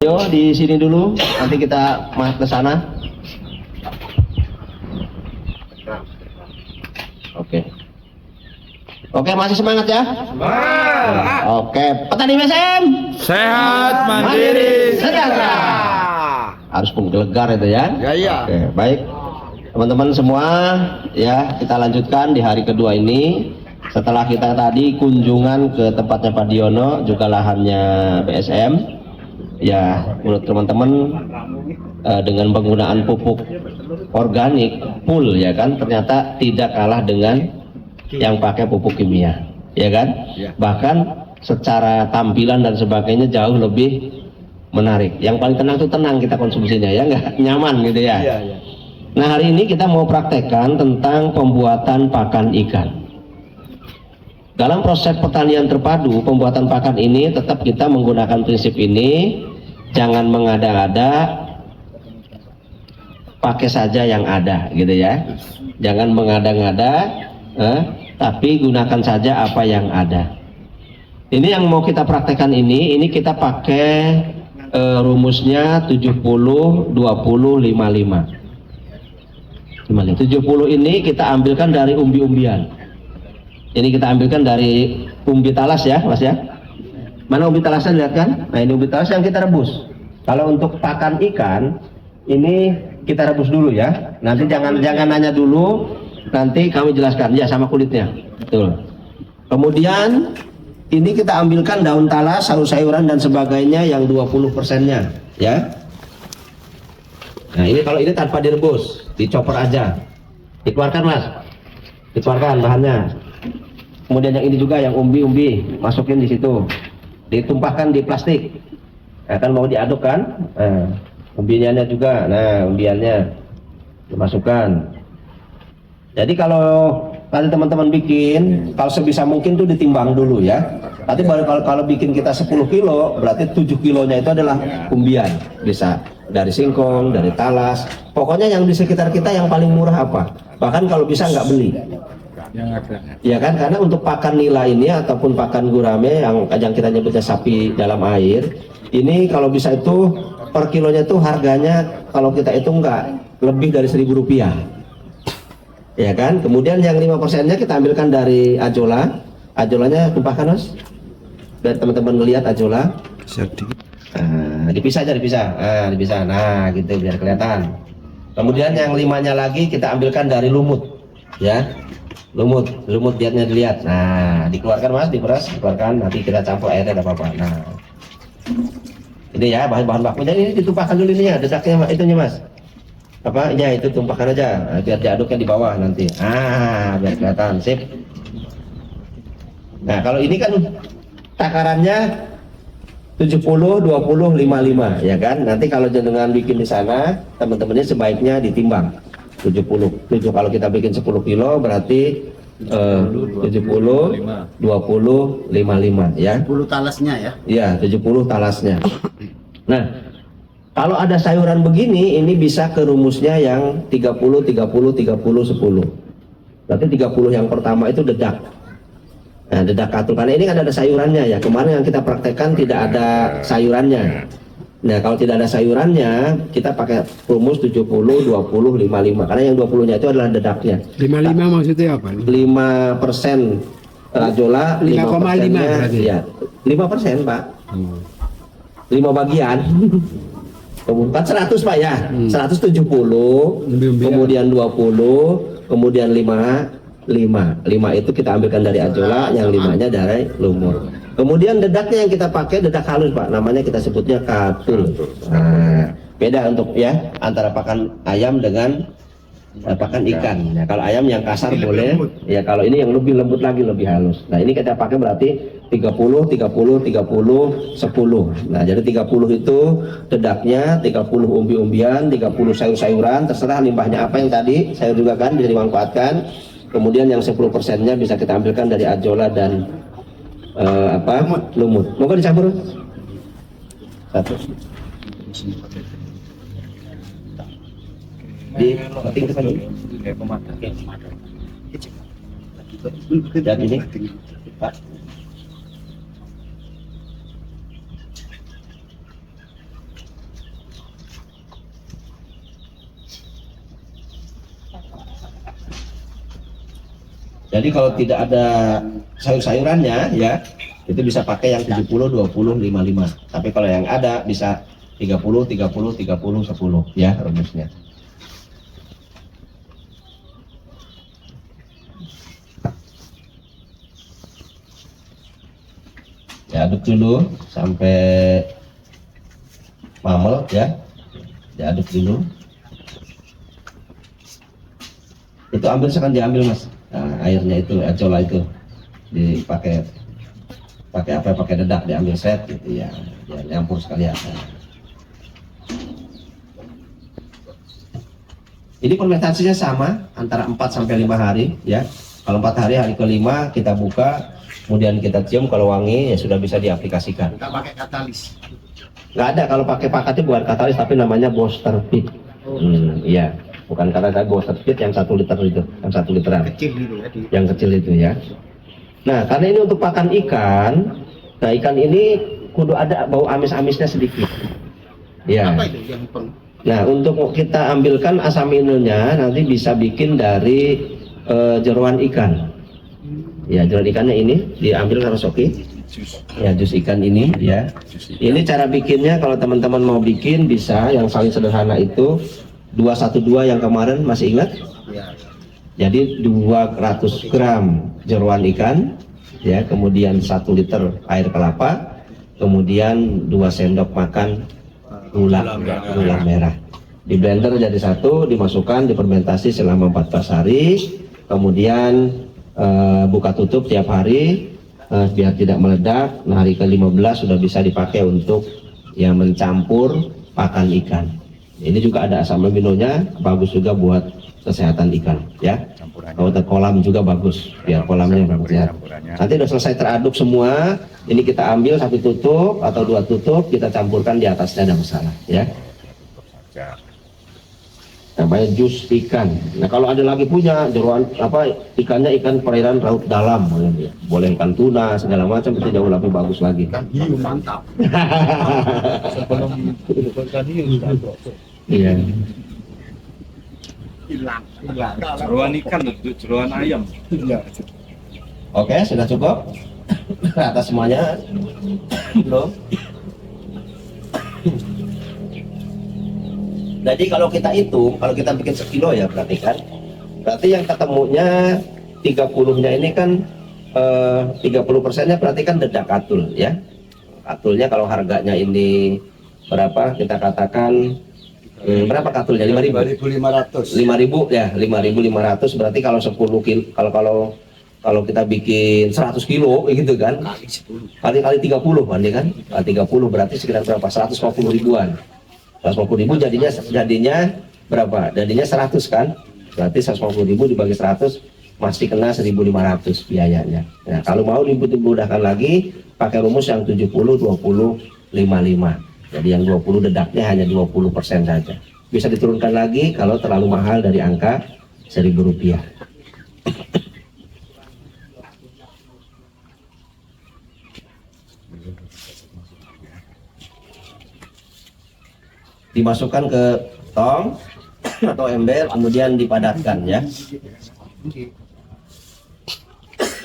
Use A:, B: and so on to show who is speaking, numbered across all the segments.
A: Yo di sini dulu, nanti kita ke sana. Oke. Oke, masih semangat ya?
B: Semangat.
A: Oke, petani BSM
B: Sehat, mandiri,
A: sejahtera. Harus menggelegar itu ya?
B: Ya, iya.
A: Oke, baik. Teman-teman semua, ya kita lanjutkan di hari kedua ini. Setelah kita tadi kunjungan ke tempatnya Pak Diono, juga lahannya BSM. Ya, menurut teman-teman dengan penggunaan pupuk organik full ya kan, ternyata tidak kalah dengan yang pakai pupuk kimia, ya kan?
B: Ya.
A: Bahkan secara tampilan dan sebagainya jauh lebih menarik. Yang paling tenang itu tenang kita konsumsinya ya, nggak nyaman gitu ya.
B: Iya, iya.
A: Nah hari ini kita mau praktekkan tentang pembuatan pakan ikan. Dalam proses pertanian terpadu, pembuatan pakan ini tetap kita menggunakan prinsip ini, jangan mengada-ada, pakai saja yang ada gitu ya. Jangan mengada-ngada, tapi gunakan saja apa yang ada. Ini yang mau kita praktekkan ini kita pakai rumusnya 70 20 55. 70 ini kita ambilkan dari umbi-umbian. Ini kita ambilkan dari umbi talas ya, Mas ya. Mana umbi talasnya, lihat kan? Nah, ini umbi talas yang kita rebus. Kalau untuk pakan ikan, ini kita rebus dulu ya. Nanti jangan nanya dulu, nanti kami jelaskan ya sama kulitnya. Betul. Kemudian ini kita ambilkan daun talas, sayur-sayuran dan sebagainya yang 20%-nya ya. Nah, ini kalau ini tanpa direbus, dicopper aja. Dikeluarkan, Mas. Dikeluarkan bahannya. Kemudian yang ini juga yang umbi-umbi, masukin di situ. Ditumpahkan di plastik. Akan mau diaduk kan? Nah, umbiannya juga. Nah, umbiannya dimasukkan. Jadi kalau nanti teman-teman bikin, kalau sebisa mungkin tuh ditimbang dulu ya. Nanti baru kalau bikin kita 10 kilo, berarti 7 kilonya itu adalah umbian. Bisa dari singkong, dari talas. Pokoknya yang di sekitar kita yang paling murah apa? Bahkan kalau bisa nggak beli. Ya kan, karena untuk pakan nila ini ataupun pakan gurame yang kita nyebutnya sapi dalam air, ini kalau bisa itu per kilonya itu harganya kalau kita itu enggak lebih dari Rp1.000, ya kan. Kemudian yang 5%-nya kita ambilkan dari ajola. Ajolanya tumpahkan, Mas, biar teman-teman melihat ajola. Nah, dipisah aja, dipisah. Nah gitu biar kelihatan. Kemudian yang 5-nya lagi kita ambilkan dari lumut ya. Lumut biarnya dilihat. Nah, dikeluarkan, Mas, diperas, dikeluarkan, nanti kita campur airnya, tidak apa-apa. Nah, ini ya bahan bakunya, ini ditumpahkan dulu ini ya, dedaknya itunya, Mas. Apa? Ya itu tumpahkan aja, nah, biar diaduknya di bawah nanti. Biar kelihatan, sip. Nah, kalau ini kan takarannya 70 20 55 ya kan. Nanti kalau jenengan bikin di sana, teman-temannya sebaiknya ditimbang. 70 kalau kita bikin 10 kilo berarti 70 20 55 ya.
C: 70 talasnya ya.
A: Iya, 70 talasnya. Nah, kalau ada sayuran begini ini bisa ke rumusnya yang 30 30 30 10. Berarti 30 yang pertama itu dedak. Nah, dedak katul, karena ini kan ada sayurannya ya. Kemarin yang kita praktekkan tidak ada sayurannya. Nah, kalau tidak ada sayurannya, kita pakai rumus 70 20 55. Karena yang 20-nya itu adalah dedaknya.
D: 55 maksudnya apa?
A: 5% rajola,
D: 5,5 berarti.
A: Ya, 5%, Pak. 5 bagian. Kemudian 100, Pak ya. 170, kemudian 20, kemudian 5 itu kita ambilkan dari ajola, yang 5-nya dari lumut. Kemudian dedaknya yang kita pakai dedak halus, Pak, namanya kita sebutnya katul. Nah, beda untuk ya antara pakan ayam dengan pakan ikan. Nah, kalau ayam yang kasar boleh, ya kalau ini yang lebih lembut lagi, lebih halus. Nah, ini kita pakai berarti 30 30 30 10. Nah, jadi 30 itu dedaknya, 30 umbi-umbian, 30 sayur-sayuran, terserah limbahnya apa yang tadi, sayur juga kan bisa dimanfaatkan. Kemudian yang 10%-nya bisa kita ambilkan dari ajola dan lumut. Mau dicampur? Satu. Di keting depan dulu. Dan ini, Pak. Jadi kalau tidak ada sayur-sayurannya ya, itu bisa pakai yang 70, 20, 55. Tapi kalau yang ada bisa 30, 30, 30, 10 ya rumusnya. Ya, aduk dulu sampai mamel ya. Diaduk dulu. Itu ambil sekarang diambil mas. Nah, airnya itu, acola itu dipakai apa? Pakai dedak diambil set gitu ya. Ya nyampur sekalian. Ini fermentasinya sama antara 4 sampai 5 hari ya. Kalau 4 hari, hari ke-5 kita buka, kemudian kita cium, kalau wangi ya sudah bisa diaplikasikan.
C: Nggak pakai katalis.
A: Nggak ada, kalau pakai pakatnya bukan katalis tapi namanya booster pit. Iya, bukan katalis, booster pit yang 1 liter itu, yang 1 literan.
C: Kecil gitu ya.
A: Yang kecil itu ya. Nah, karena ini untuk pakan ikan, nah ikan ini kudu ada bau amis-amisnya sedikit. Ya.
C: Apa itu yang
A: Nah, untuk kita ambilkan asam aminonya nanti bisa bikin dari jeroan ikan. Ya, jeroan ikannya ini diambil harus oke. Ya, jus ikan ini ya. Ini cara bikinnya, kalau teman-teman mau bikin bisa yang paling sederhana itu 212 yang kemarin masih ingat?
C: Ya.
A: Jadi 200 gram jeroan ikan ya, kemudian 1 liter air kelapa, kemudian 2 sendok makan gula merah. Di blender jadi satu, dimasukkan, difermentasi selama 14 hari, kemudian buka tutup tiap hari biar tidak meledak. Nah, hari ke-15 sudah bisa dipakai untuk yang mencampur pakan ikan. Ini juga ada asam aminonya, bagus juga buat kesehatan ikan ya. Kalau kolam juga bagus, biar kolamnya bagus ya. Nanti udah selesai teraduk semua, ini kita ambil 1 tutup atau 2 tutup, kita campurkan di atasnya, ada masalah ya. Namanya jus ikan. Nah, kalau ada lagi punya jeroan apa, ikannya ikan perairan laut dalam, boleh ikan tuna segala macam, itu jauh lebih bagus lagi.
C: Ikan hiu mantap. Sebelum ikan hiu
A: Iya.
C: hilang.
B: Jeroan ikan itu jeroan ayam.
A: Oke, sudah cukup. Atas semuanya. Belum. Jadi kalau kita hitung, kalau kita bikin sekilo ya, perhatikan. Berarti yang ketemunya 30-nya ini kan 30%-nya berarti kan dedak katul ya. Katulnya kalau harganya ini berapa? Kita katakan berapa katulnya? 5.500. 5.000 ya, 5.500 berarti kalau 10 kilo, kalau kita bikin 100 kilo gitu kan, kali 30 berarti kan, kali 30 berarti sekitar berapa? 150 ribuan. 150 ribu jadinya berapa? Jadinya 100 kan? Berarti 150 ribu dibagi 100 masih kena 1.500 biayanya. Nah, kalau mau dimudahkan lagi pakai rumus yang 70 20 55. Jadi yang 20 dedaknya hanya 20% saja. Bisa diturunkan lagi kalau terlalu mahal dari angka 1.000 rupiah. Dimasukkan ke tong atau ember, kemudian dipadatkan ya.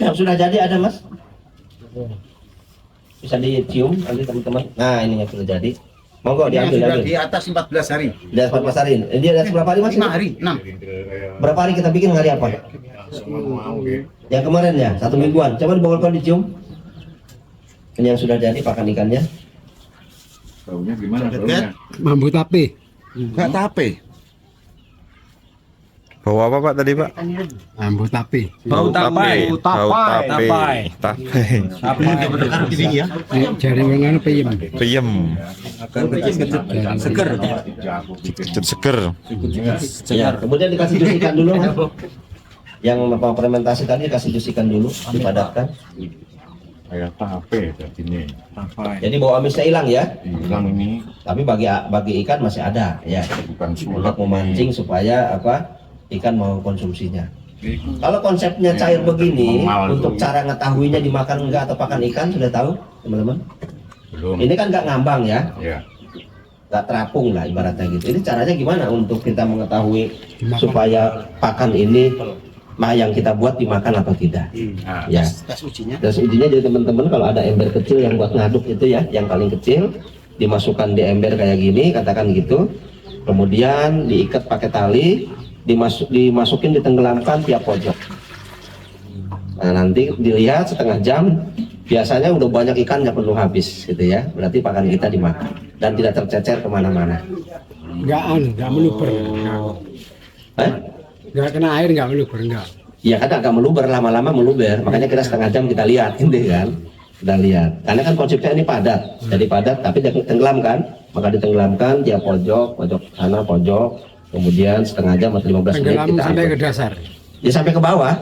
A: Yang sudah jadi ada mas, bisa dicium nanti teman-teman. Nah, ini yang sudah jadi, monggo diambil.
C: Di atas 14 hari.
A: Di atas 14 hari. Ini di atas berapa hari mas?
C: 5 hari, 6.
A: Berapa hari kita bikin, hari apa? Yang kemarin ya, 1 mingguan. Coba dibawakan dicium. Ini yang sudah jadi pakan ikannya.
B: Baunya gimana baunya?
D: Mambu tape.
B: Enggak tape. Bau apa Pak tadi Pak?
D: Mambu tape.
B: Bau tapai. Bau tapai. Tapai.
D: Jari orang peyem.
B: Peyem.
C: Seger.
B: Seger.
A: Ya, kemudian dikasih jus ikan dulu Mas. Yang fermentasi tadi dikasih jus ikan dulu, dipadatkan.
B: Kayak tape jadinya. Tapai.
A: Jadi bau amisnya hilang ya.
B: Hilang ini
A: Tapi bagi ikan masih ada ya.
B: bukan sulap.
A: Untuk memancing supaya apa? Ikan mau konsumsinya. Kalau konsepnya cair begini,
B: Normal
A: untuk
B: itu.
A: cara ngetahuinya dimakan enggak atau pakan ikan sudah tahu teman-teman?
B: Belum.
A: Ini kan nggak ngambang ya,
B: Ya.
A: nggak terapung lah ibaratnya gitu. Ini caranya gimana untuk kita mengetahui supaya pakan ini yang kita buat dimakan atau tidak. Ya.
C: Tes ujinya.
A: Terus ujinya jadi teman-teman kalau ada ember kecil yang buat ngaduk itu ya, yang paling kecil dimasukkan di ember kayak gini, katakan gitu. Kemudian diikat pakai tali, dimasukin ditenggelamkan tiap pojok. Nah, nanti dilihat setengah jam, biasanya udah banyak ikannya penuh habis gitu ya. Berarti pakan kita dimakan dan tidak tercecer kemana-mana.
D: Enggak meluber. Enggak kena air, enggak meluber, enggak.
A: Ya kan agak meluber, lama-lama meluber. Makanya kita setengah jam kita lihat, ini kan. Kita lihat. Karena kan konsepnya ini padat. Jadi padat tapi ditenggelamkan. Maka ditenggelamkan tiap pojok, pojok sana, pojok. Kemudian setengah jam atau 15 menit
D: Tenggelam
A: kita
D: sampai
A: angkut.
D: ke dasar.
A: Ya sampai ke bawah.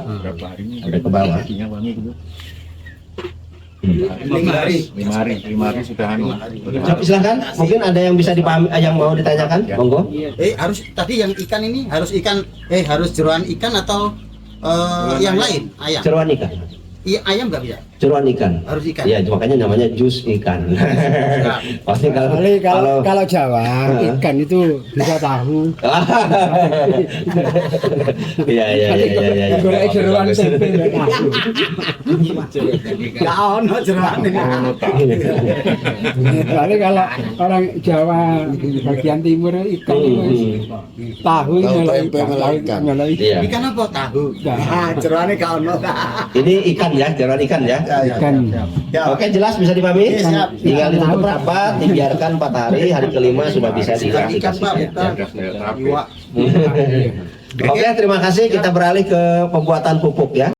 A: Sampai ke bawah.
B: 5 hari sudah anu.
A: Silahkan, mungkin ada yang bisa dipahami, yang mau ditanyakan, monggo.
C: Harus tadi yang ikan ini harus harus jeroan ikan atau yang lain ayam.
A: Jeroan ikan.
C: Iya ayam nggak bisa.
A: Jeroan ikan.
C: Harus ikan.
A: Iya, makanya namanya jus ikan. Pasti
D: Kalau Jawa ikan itu bisa tahu.
A: Iya.
D: Goreng jeroan tempe ya tahu.
C: Nggak ono jeroan ini.
D: Soalnya kalau orang Jawa bagian timur ikan itu tahu ikan.
A: Iya.
C: Ikan apa tahu? Jeroannya nggak ono.
A: Ini ikan ya, jeroan ikan ya.
D: Ikan.
A: Oke, jelas bisa dipahami?
C: Iya, siap.
A: Tinggal ditutup rapat, dibiarkan 4 hari, hari kelima sudah bisa
C: Ikan
A: diaplikasikan.
C: Pak, bukan.
A: Oke, terima kasih. Kita beralih ke pembuatan pupuk ya.